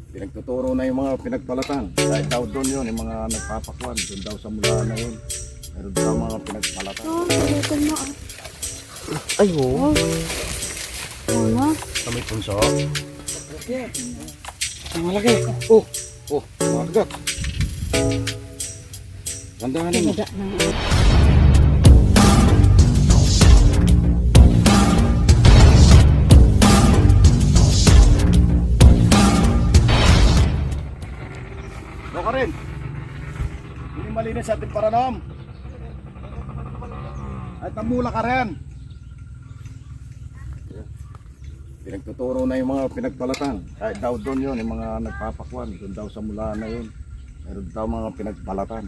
Pinagtuturo na yung mga pinagpalatan. Kahit daw doon yun, yung mga nagpapakwan. Doon daw sa mula na yun. Meron daw mga pinagpalatan. Palitan mo ah. Ay, oo. Oo na. Sa may punso. Ang malaki. Oh, magat. Gandahanin mo. Tinada ng Ano ka rin? Hindi malinis sa ating paranom. At namula ka rin. Pinagtuturo na yung mga pinagpalatan. Kahit daw doon yun, yung mga nagpapakwan. Doon daw sa mula na yun. Meron daw mga pinagpalatan.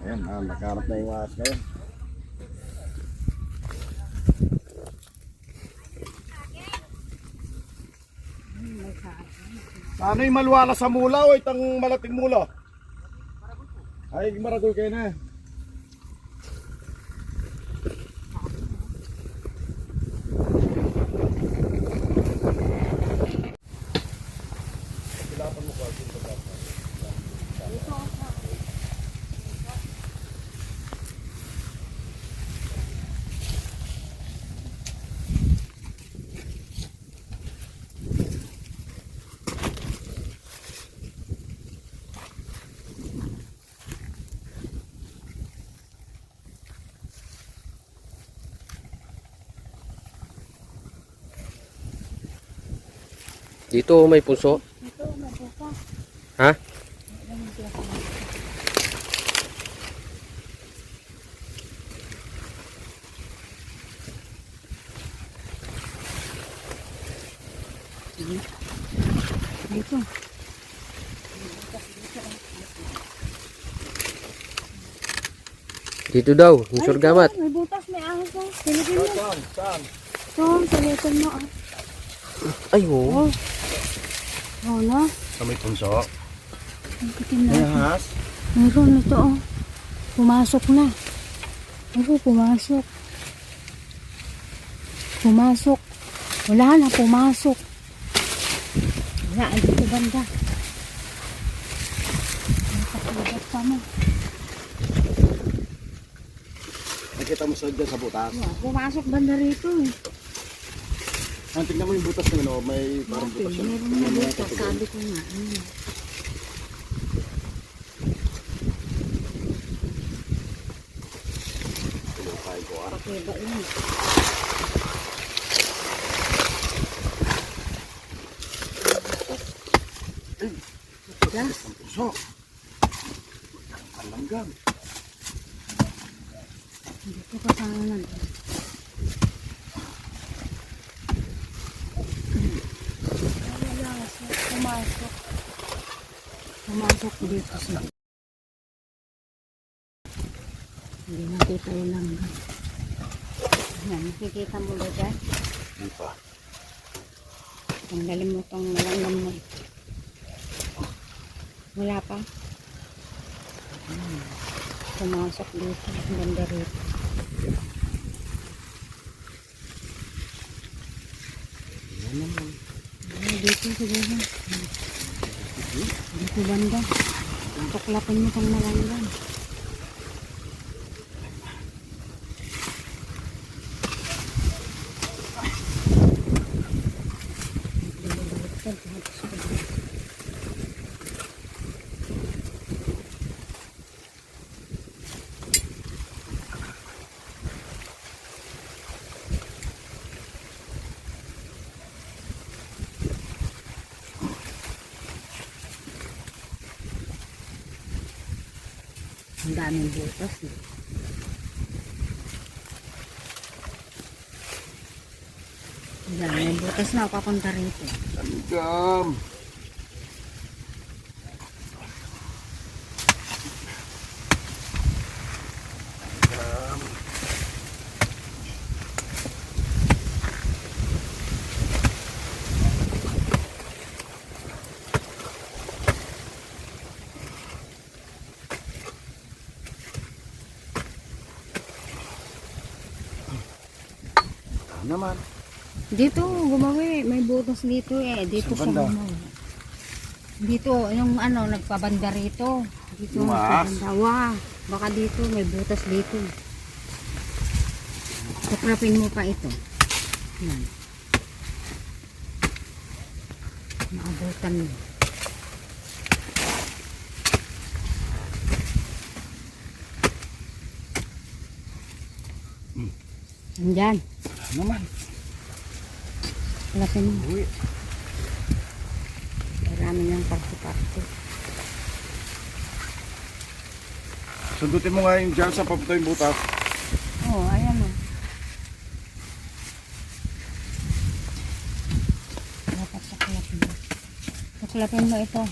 Ayan, nagkarat na yung ahas ngayon. Ano yung malwala sa mula o itang malating mula? Ay, maragol kayo na. Dito may punso. ito, mabuka. Ha? Dito. Dito daw, yung surgamat. May butas, may ahas na. Pinigil mo. Saan? Ito, palitan mo ah. Ay, oo. Oo na. Sa may punso. Ang kitim na. ahas? Meron ito oh. Pumasok na. Ako, pumasok. Pumasok. Wala na, pumasok. Wala, dito banda. Nakakalibat pa mo. Nakita mo dyan sa butas. Pumasok banda rito eh. Tingnan mo yung butas na ano, may parang butas yun. Meron na butas, sabi ko nga. Pinukay ko ah. Pakiba yun. Ang puso. Ang langgam. Dito ka sana lang. Pumasok. Pumasok dito siya. Hindi nakita yung langgam. Yan, nakikita mo ba dyan? Hindi pa. Tanggalin mo itong langgam mo. Wala pa? Pumasok dito. Ang ganda rito. Yan naman. Ay, dito siguro. Dito banda. Tuklapan mo itong malanggam. Ang daming butas eh. Ang daming butas na papunta rito. Langgam. naman. Dito, gumawi. May butas dito eh. Dito Sa sa banda. gumawi. Dito, yung ano, nagpabanda rito. Dito, Lumaas? nagpabanda. Wah, baka dito, may butas dito. Tuklapin mo pa ito. Yan. Maabutan mo. Andyan. Ano naman? Tuklapin mo. Uy. Marami niyang parte-parte. Sundutin mo nga yung dyan sa papunta yung butas. Oo, ayan o. Dapat tuklapin mo. Tuklapin mo ito.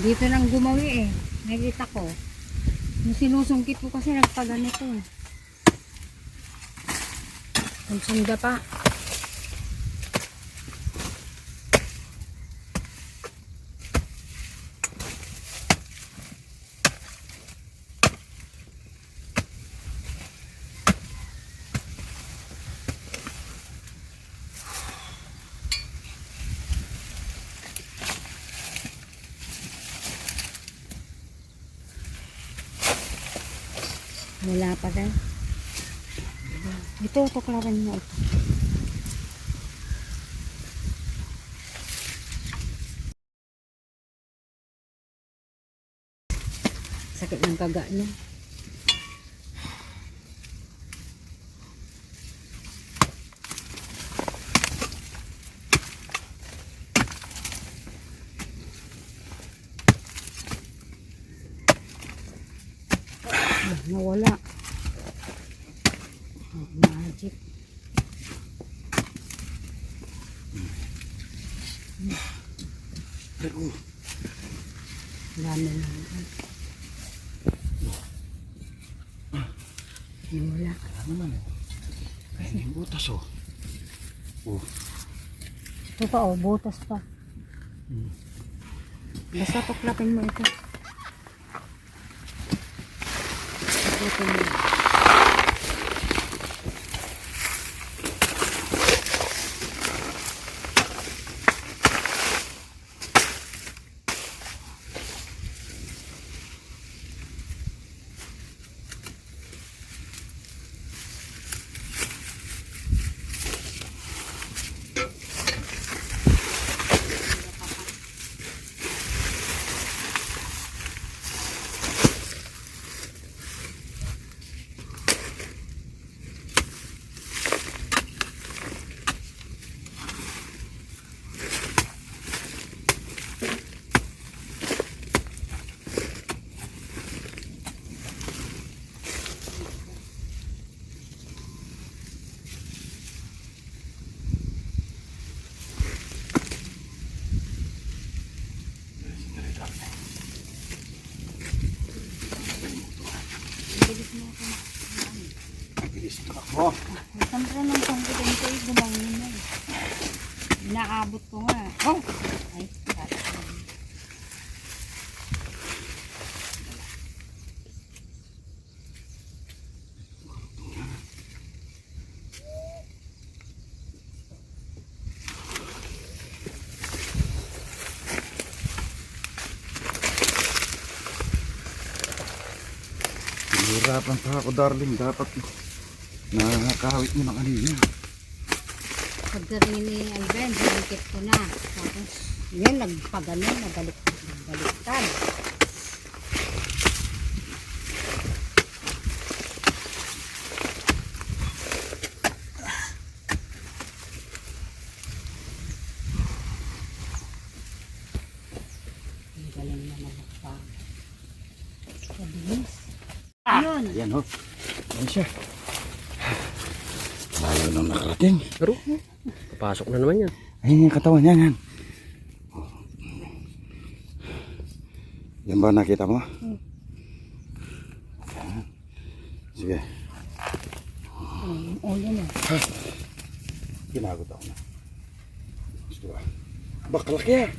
Dito nang gumawi eh. Nakita ko. Yung sinusungkit ko kasi nagpaganito eh. Sunda pa. Wala pa din. Ito, tuklaran mo ito. Sakit ng kaga niya. Nawala. Magic. Dami na. Nawala. Ano naman eh. Ayun yung butas oh. Ito pa oh, butas pa. Basta tuklapin mo ito. Tuklapin mo. Oh, Siyempre nung pangkutin ko ay gumangin na eh. Inaabot ko nga. Oh! Ay, hirapan pa ako darling. Dapat nakakawit mo na kanina. pagdating ni Alben, hinikit ko na. Tapos, yun, nagpaganon, nagaliktad. Ang galing naman pa. Mabilis. Yun. Ayan oh. Ayan siya. Layo nang nakarating. Pero, papasok na naman yan. Ayun yung katawan niya yan. Yan ba nakita mo? Ayan. Sige. Oh, yun eh. Ginagot ako na. Gusto ba? Bakalaki ah.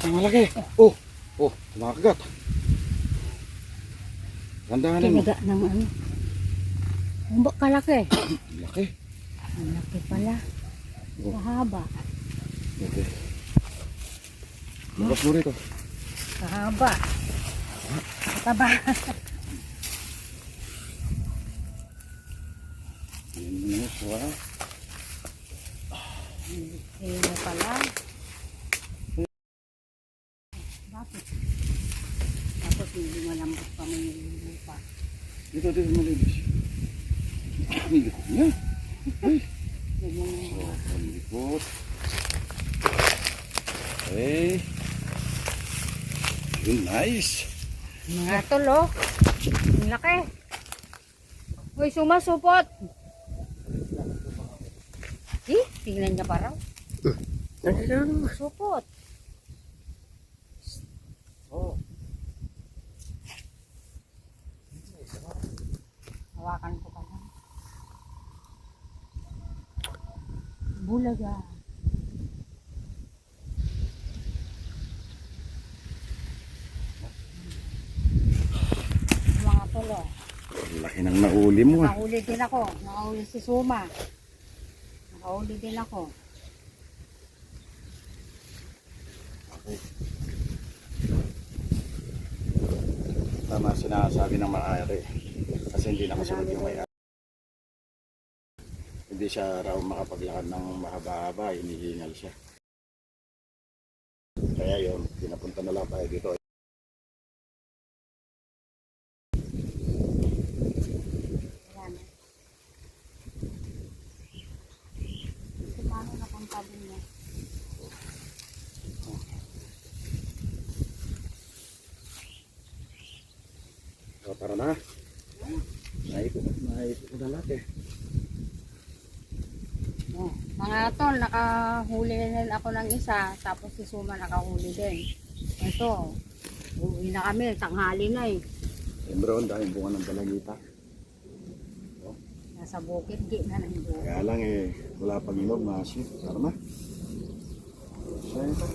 Ang malaki. Oh. Oh, kumakagat. Gandaan mo. Kinaga ng ano. Ang kalaki. Laki. Ang laki pala. Oh. Mahaba. Okay. Labas mo rito. Kahaba. Mataba. Ayan mo siya. Ayun na pala. Bakit? Tapos hindi malambot pa mo yung lupa. Dito malinis. Ang likod niya. Ay. Yan yung Oh, ang likod. Okay. Yun, nice. mga tulo. Ang laki. Uy, sumasupot. Tingnan niya pa raw. Supot. Oh. Hawakan ko pa lang. Bulaga. Mga tulo. Laki ng nauli mo ah. Nakahuli din ako. Nakahuli si Suma. Nakahuli din ako. Tama sinasabi ng maaari. Kasi hindi nakasunod yung may hindi siya raw makapaglakad ng mahaba-haba, hinihingal siya. Kaya yun, pinapunta na lang tayo dito. Ayan. Ito paano napunta din niya? So, tara na. Naipit na natin. Oh, mga tol, nakahuli na rin ako ng isa, tapos si Suma nakahuli din. Ito, uwi na kami, tanghali na eh. Siyempre, ang dahil bunga ng dalagita. Nasa bukid, di na ng bukid. Kaya lang wala pang inog, masin. Tara na. Siyempre.